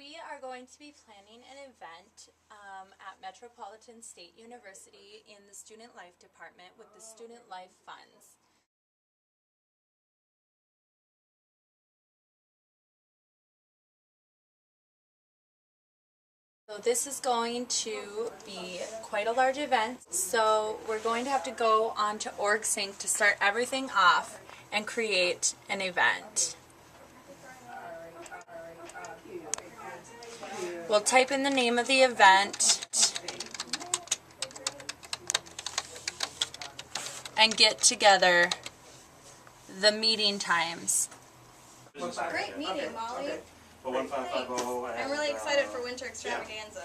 we are going to be planning an event at Metropolitan State University in the Student Life Department with the Student Life Funds. So this is going to be quite a large event, so we're going to have to go onto OrgSync to start everything off and create an event. We'll type in the name of the event and get together the meeting times. Great meeting, Molly. I'm really excited for Winter Extravaganza.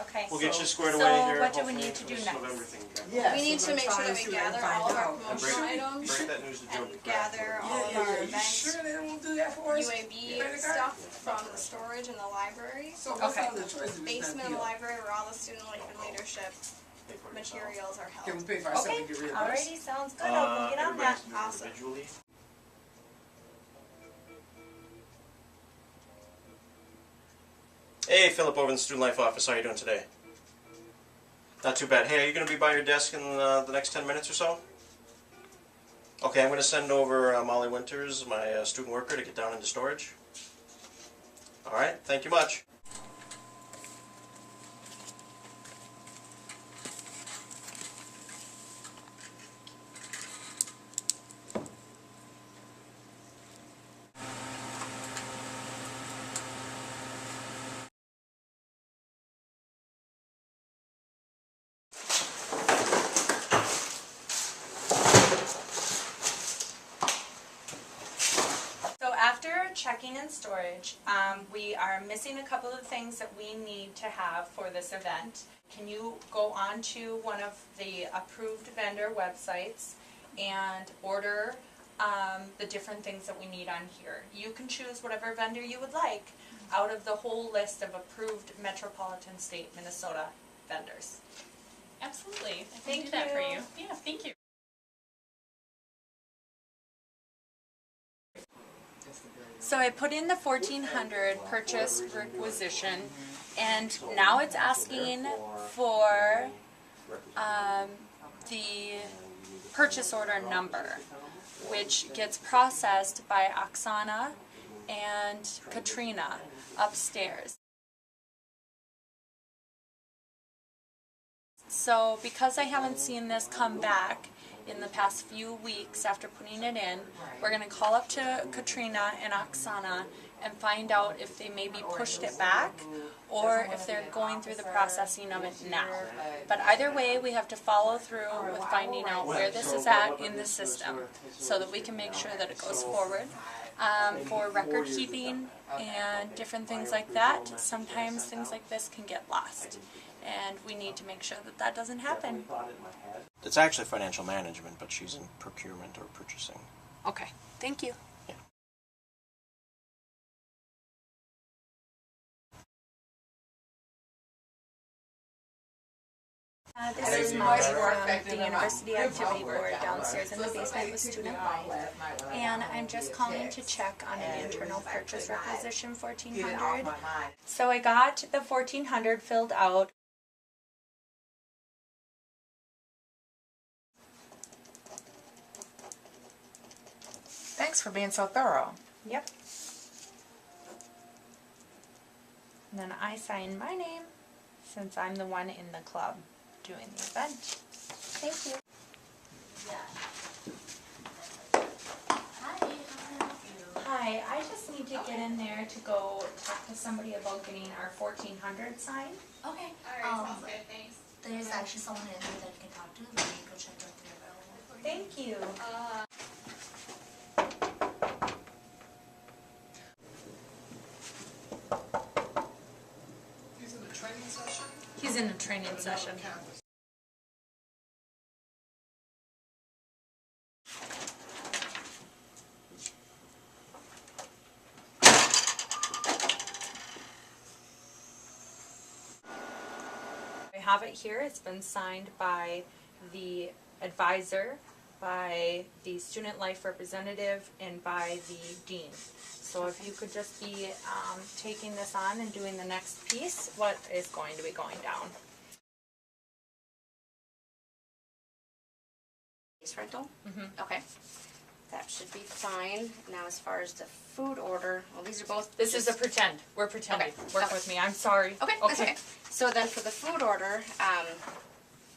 Okay. We'll get you squared away so here. what do we need to do next? We need to make sure that we gather all of our promotional items Break that news to Joe. and gather all of our events, Sure they won't do that for us? UAB stuff from the storage in the library, Okay. basement of the library where all the student life and leadership materials are Can we held. pay for ourselves Okay, and get rid of us? alrighty, sounds good. I'll get on that. Awesome. Hey, Philip over in the Student Life office. How are you doing today? Not too bad. Hey, are you going to be by your desk in the next 10 minutes or so? Okay, I'm going to send over Molly Winters, my student worker, to get down into storage. Alright, thank you much. So after checking in storage, we are missing a couple of things that we need to have for this event. Can you go on to one of the approved vendor websites and order the different things that we need on here? You can choose whatever vendor you would like out of the whole list of approved Metropolitan State Minnesota vendors. Absolutely. I Thank can do that for you. you. Yeah, thank you. So I put in the 1400 purchase requisition, and now it's asking for the purchase order number, which gets processed by Oksana and Katrina upstairs. So because I haven't seen this come back in the past few weeks after putting it in, we're going to call up to Katrina and Oksana and find out if they maybe pushed it back or if they're going through the processing of it now. But either way, we have to follow through with finding out where this is at in the system so that we can make sure that it goes forward. For record keeping and different things like that, sometimes things like this can get lost. And we need to make sure that that doesn't happen. It's actually financial management, but she's in procurement or purchasing. Okay, thank you. This is Marty from the University Activity Board downstairs in the basement with Student Life. And I'm just calling to check on an internal purchase requisition 1400. So I got the 1400 filled out. Thanks for being so thorough. Yep. And then I sign my name since I'm the one in the club doing the event. Thank you. Hi, I just need to get in there to go talk to somebody about getting our 1400 signed. Okay. Alright, sounds good, thanks. There's actually someone in there that you can talk to. Let me go check if they're available. Thank you. He's in the training session? He's in a training session. I have it here. It's been signed by the advisor by the student life representative and by the dean. So if you could just be taking this on and doing the next piece, what is going to be going down? Space rental? Mhm. Okay. That should be fine. Now as far as the food order, well these are both This is just- a pretend. We're pretending. Okay. Work Okay. with me. I'm sorry. Okay, that's okay. So then for the food order,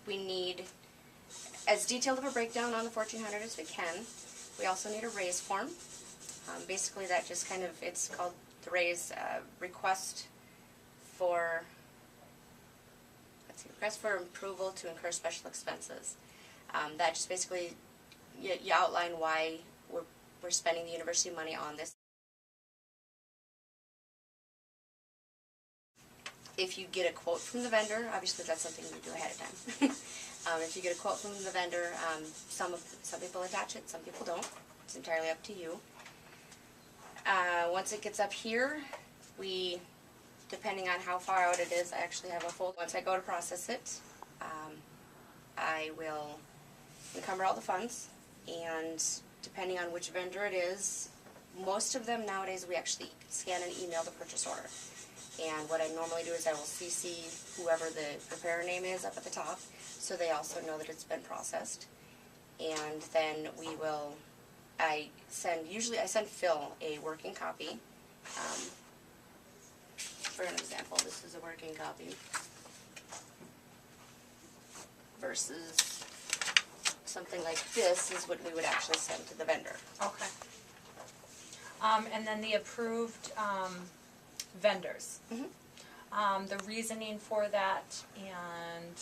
we need as detailed of a breakdown on the 1400 as we can. We also need a raise form. Basically that just kind of, it's called the raise request for, request for approval to incur special expenses. That just basically, you outline why we're spending the university money on this. If you get a quote from the vendor, obviously that's something you do ahead of time. If you get a quote from the vendor, some people attach it, some people don't. It's entirely up to you. Once it gets up here, we, depending on how far out it is, I actually have a folder. Once I go to process it, I will encumber all the funds, and depending on which vendor it is, most of them nowadays we actually scan and email the purchase order. And what I normally do is I will CC whoever the preparer name is up at the top, so they also know that it's been processed. And then we will, usually I send Phil a working copy. For an example, this is a working copy versus something like this is what we would actually send to the vendor. Okay. And then the approved vendors. Mhm. The reasoning for that and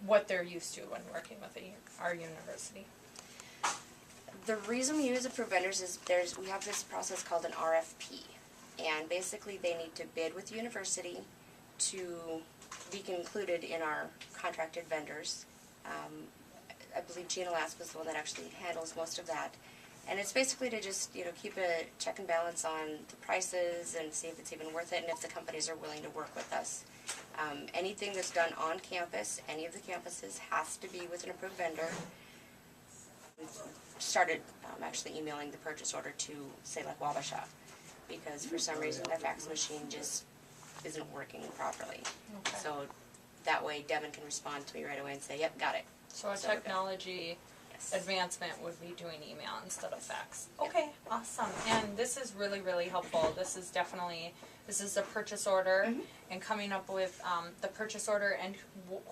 what they're used to when working with our university. The reason we use approved vendors is we have this process called an RFP, and basically they need to bid with the university to be included in our contracted vendors. I believe Gina Lask was the one that actually handles most of that. And it's basically to just, keep a check and balance on the prices and see if it's even worth it and if the companies are willing to work with us. Anything that's done on campus, any of the campuses, has to be with an approved vendor. We started actually emailing the purchase order to, say, like Wabasha, because for some reason their fax machine just isn't working properly. Okay. So that way Devin can respond to me right away and say, yep, got it. So a So we're good. technology Yes. advancement would be doing email instead of fax. Yep. Okay, awesome. And this is really, really helpful. This is a purchase order Mhm. and coming up with the purchase order and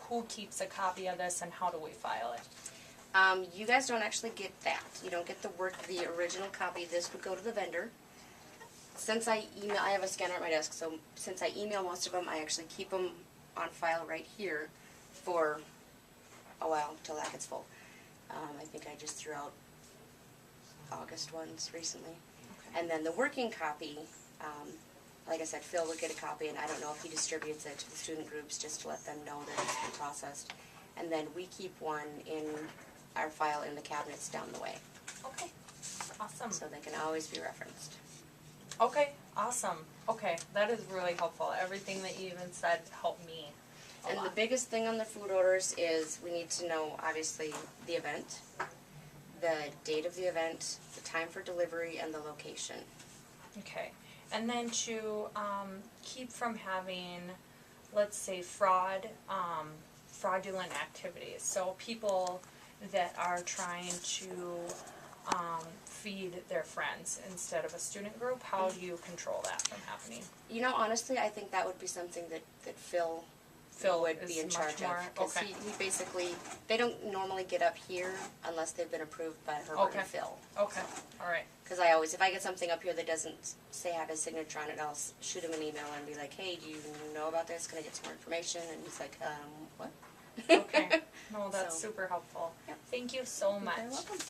who keeps a copy of this and how do we file it? You guys don't actually get that. You don't get the original copy. This would go to the vendor. Since I have a scanner at my desk, so since I email most of them, I actually keep them on file right here for a while until that gets full. I think I just threw out August ones recently. Okay. And then the working copy, like I said, Phil would get a copy, and I don't know if he distributes it to the student groups just to let them know that it's been processed. And then we keep one in our file in the cabinets down the way, Okay, awesome. so they can always be referenced. Okay, awesome. Okay, that is really helpful. Everything that you even said helped me a And the lot. biggest thing on the food orders is we need to know, obviously, the event, the date of the event, the time for delivery, and the location. Okay, and then to keep from having, let's say, fraudulent activities. So people that are trying to feed their friends instead of a student group, how do you control that from happening? You know, honestly, I think that would be something that Phil would be is in much charge more- of. Because okay. he basically, they don't normally get up here unless they've been approved by Herbert Okay. and Phil. Okay, all right. Because if I get something up here that doesn't say have his signature on it, I'll shoot him an email and be like, hey, do you know about this? Can I get some more information? And he's like, what? Okay, no, that's So- super helpful. Yep. Thank you so much. You're welcome.